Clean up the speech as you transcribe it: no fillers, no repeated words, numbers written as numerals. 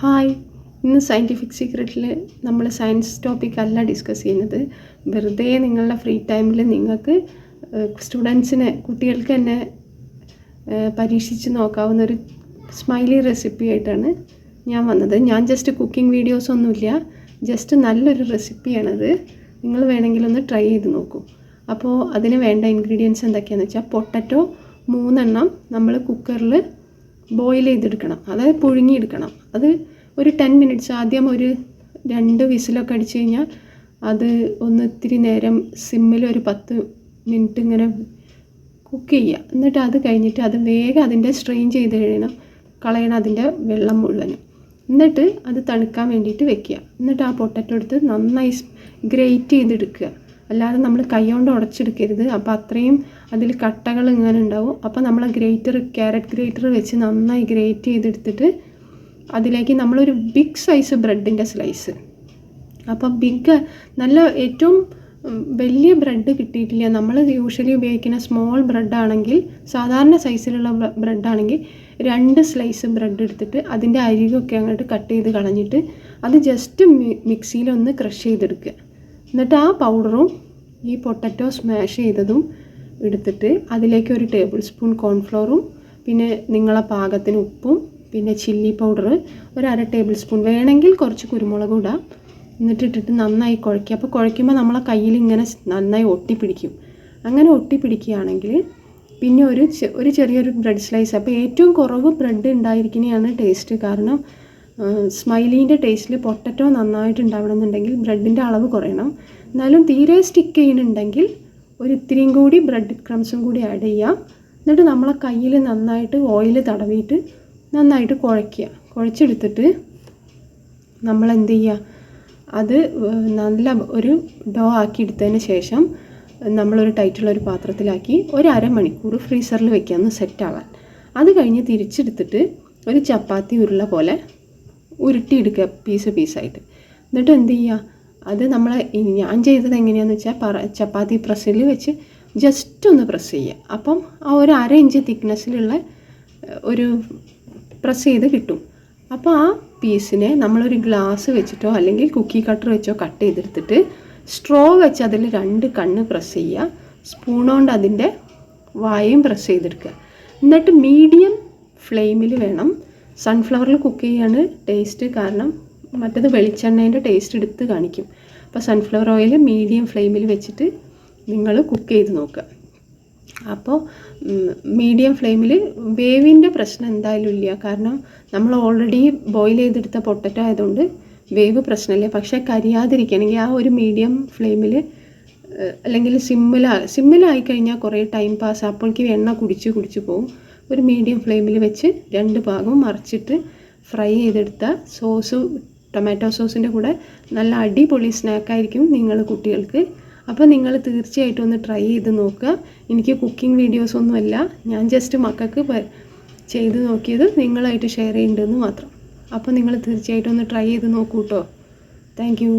Hi, ഇന്ന് scientific സീക്രട്ടിൽ നമ്മൾ science ടോപ്പിക്കല്ല discuss ചെയ്യുന്നത്. വെറുതെ നിങ്ങളുടെ ഫ്രീ ടൈമിൽ നിങ്ങൾക്ക് കുട്ടികൾക്ക് തന്നെ പരീക്ഷിച്ച് നോക്കാവുന്നൊരു സ്മൈലി റെസിപ്പി ആയിട്ടാണ് ഞാൻ വന്നത്. ഞാൻ ജസ്റ്റ് കുക്കിംഗ് വീഡിയോസ് ഒന്നുമില്ല, ജസ്റ്റ് നല്ലൊരു റെസിപ്പിയാണത്. നിങ്ങൾ വേണമെങ്കിലൊന്ന് ട്രൈ ചെയ്ത് നോക്കൂ. അപ്പോൾ അതിന് വേണ്ട ഇൻഗ്രീഡിയൻസ് എന്തൊക്കെയാണെന്ന് വെച്ചാൽ, പൊട്ടറ്റോ 3 എണ്ണം നമ്മൾ കുക്കറിൽ ബോയിൽ ചെയ്തെടുക്കണം, അതായത് പുഴുങ്ങിയെടുക്കണം. അത് ഒരു 10 മിനിറ്റ്സ്, ആദ്യം ഒരു 2 വിസിലൊക്കെ അടിച്ച് കഴിഞ്ഞാൽ അത് ഒന്ന് ഇത്തിരി നേരം സിമ്മിൽ ഒരു 10 മിനിറ്റ് ഇങ്ങനെ കുക്ക് ചെയ്യുക. എന്നിട്ട് അത് കഴിഞ്ഞിട്ട് അത് വേഗം അതിൻ്റെ സ്ട്രെയിൻ ചെയ്ത് കളയണം അതിൻ്റെ വെള്ളം മുഴുവനും. എന്നിട്ട് അത് തണുക്കാൻ വേണ്ടിയിട്ട് വെക്കുക. എന്നിട്ട് ആ പൊട്ടറ്റോ എടുത്ത് നന്നായി ഗ്രേറ്റ് ചെയ്തെടുക്കുക. അല്ലാതെ നമ്മൾ കൈ കൊണ്ട് ഉടച്ചെടുക്കരുത്, അപ്പോൾ അത്രയും അതിൽ കട്ടകൾ ഇങ്ങനെ ഉണ്ടാവും. അപ്പോൾ നമ്മൾ ക്യാരറ്റ് ഗ്രേറ്റർ വെച്ച് നന്നായി ഗ്രേറ്റ് ചെയ്തെടുത്തിട്ട് അതിലേക്ക് നമ്മളൊരു ബിഗ് സൈസ് ബ്രെഡിൻ്റെ സ്ലൈസ്, അപ്പോൾ നല്ല ഏറ്റവും വലിയ ബ്രെഡ് കിട്ടിയിട്ടില്ല, നമ്മൾ യൂഷ്വലി ഉപയോഗിക്കുന്ന സ്മോൾ ബ്രെഡാണെങ്കിൽ, സാധാരണ സൈസിലുള്ള ബ്രെഡാണെങ്കിൽ 2 സ്ലൈസ് ബ്രെഡ് എടുത്തിട്ട് അതിൻ്റെ അരികൊക്കെ അങ്ങോട്ട് കട്ട് ചെയ്ത് കളഞ്ഞിട്ട് അത് ജസ്റ്റ് മിക്സിയിലൊന്ന് ക്രഷ് ചെയ്തെടുക്കുക. എന്നിട്ട് ആ പൗഡറും ഈ പൊട്ടറ്റോ സ്മാഷ് ചെയ്തതും എടുത്തിട്ട് അതിലേക്ക് ഒരു ടേബിൾ സ്പൂൺ കോൺഫ്ലോറും പിന്നെ നിങ്ങളെ പാകത്തിന് ഉപ്പും പിന്നെ ചില്ലി പൗഡർ ഒരു 1/2 ടേബിൾ സ്പൂൺ, വേണമെങ്കിൽ കുറച്ച് കുരുമുളക് ഇടാം. എന്നിട്ടിട്ടിട്ട് നന്നായി കുഴയ്ക്കുക. അപ്പോൾ കുഴയ്ക്കുമ്പോൾ നമ്മളെ കയ്യിൽ ഇങ്ങനെ നന്നായി ഒട്ടിപ്പിടിക്കും. അങ്ങനെ ഒട്ടിപ്പിടിക്കുകയാണെങ്കിൽ പിന്നെ ഒരു ചെറിയൊരു ബ്രെഡ് സ്ലൈസ്, അപ്പോൾ ഏറ്റവും കുറവ് ബ്രെഡ് ഉണ്ടായിരിക്കുന്നതാണ് ടേസ്റ്റ്. കാരണം സ്മൈലീൻ്റെ ടേസ്റ്റിൽ പൊട്ടറ്റോ നന്നായിട്ട് ഉണ്ടാവണമെന്നുണ്ടെങ്കിൽ ബ്രെഡിൻ്റെ അളവ് കുറയണം. എന്നാലും തീരെ സ്റ്റിക്ക് ചെയ്യുന്നുണ്ടെങ്കിൽ ഒരു ഇത്തിരിയും കൂടി ബ്രെഡ് ക്രംസും കൂടി ആഡ് ചെയ്യുക. എന്നിട്ട് നമ്മളെ കയ്യിൽ നന്നായിട്ട് ഓയിൽ തടവിയിട്ട് നന്നായിട്ട് കുഴച്ചെടുത്തിട്ട് നമ്മൾ എന്ത് ചെയ്യുക, അത് നല്ല ഒരു ഡോ ആക്കി എടുത്തതിന് ശേഷം നമ്മളൊരു ടൈറ്റുള്ളൊരു പാത്രത്തിലാക്കി ഒരു 1/2 മണിക്കൂർ ഫ്രീസറിൽ വെക്കുക ഒന്ന് സെറ്റാവാൻ. അത് കഴിഞ്ഞ് തിരിച്ചെടുത്തിട്ട് ഒരു ചപ്പാത്തി ഉരുള പോലെ ഉരുട്ടിയെടുക്കുക പീസായിട്ട്. എന്നിട്ട് എന്ത് ചെയ്യുക, അത് ഞാൻ ചെയ്തത് എങ്ങനെയാണെന്ന് വെച്ചാൽ ചപ്പാത്തി പ്രസ്സിൽ വെച്ച് ജസ്റ്റ് ഒന്ന് പ്രസ് ചെയ്യുക. അപ്പം ആ ഒരു 1/2 ഇഞ്ച് തിക്നെസ്സിലുള്ള ഒരു പ്രസ് ചെയ്ത് കിട്ടും. അപ്പോൾ ആ പീസിനെ നമ്മളൊരു ഗ്ലാസ് വെച്ചിട്ടോ അല്ലെങ്കിൽ കുക്കി കട്ടർ വെച്ചോ കട്ട് ചെയ്തെടുത്തിട്ട് സ്ട്രോ വെച്ച് അതിൽ 2 കണ്ണ് പ്രസ് ചെയ്യുക. സ്പൂൺ കൊണ്ട് അതിൻ്റെ വായും പ്രസ് ചെയ്തെടുക്കുക. എന്നിട്ട് മീഡിയം ഫ്ലെയിമിൽ വേണം. സൺഫ്ലവറിൽ കുക്ക് ചെയ്യാണ് ടേസ്റ്റ്, കാരണം മറ്റേത് വെളിച്ചെണ്ണേൻ്റെ ടേസ്റ്റ് എടുത്ത് കാണിക്കും. അപ്പോൾ സൺഫ്ലവർ ഓയിൽ മീഡിയം ഫ്ലെയിമിൽ വെച്ചിട്ട് നിങ്ങൾ കുക്ക് ചെയ്ത് നോക്കുക. അപ്പോൾ മീഡിയം ഫ്ലെയിമിൽ വേവിൻ്റെ പ്രശ്നം എന്തായാലും ഇല്ല, കാരണം നമ്മൾ ഓൾറെഡി ബോയിൽ ചെയ്തെടുത്ത പൊട്ടറ്റോ ആയതുകൊണ്ട് വേവ് പ്രശ്നമില്ല. പക്ഷേ കരിയാതിരിക്കണമെങ്കിൽ ആ ഒരു മീഡിയം ഫ്ലെയിമിൽ അല്ലെങ്കിൽ സിമ്മിലായി കഴിഞ്ഞാൽ കുറേ ടൈം പാസ്, അപ്പോഴേക്കും എണ്ണ കുടിച്ച് പോകും. ഒരു മീഡിയം ഫ്ലെയിമിൽ വെച്ച് 2 ഭാഗവും മറിച്ചിട്ട് ഫ്രൈ ചെയ്തെടുത്ത ടൊമാറ്റോ സോസിൻ്റെ കൂടെ നല്ല അടിപൊളി സ്നാക്കായിരിക്കും നിങ്ങൾ കുട്ടികൾക്ക്. അപ്പോൾ നിങ്ങൾ തീർച്ചയായിട്ടും ഒന്ന് ട്രൈ ചെയ്ത് നോക്കുക. എനിക്ക് കുക്കിംഗ് വീഡിയോസൊന്നുമല്ല, ഞാൻ ജസ്റ്റ് മക്കൾക്ക് ചെയ്ത് നോക്കിയത് നിങ്ങളായിട്ട് ഷെയർ ചെയ്യേണ്ടതെന്ന് മാത്രം. അപ്പോൾ നിങ്ങൾ തീർച്ചയായിട്ടും ഒന്ന് ട്രൈ ചെയ്ത് നോക്കൂ കേട്ടോ. Thank you.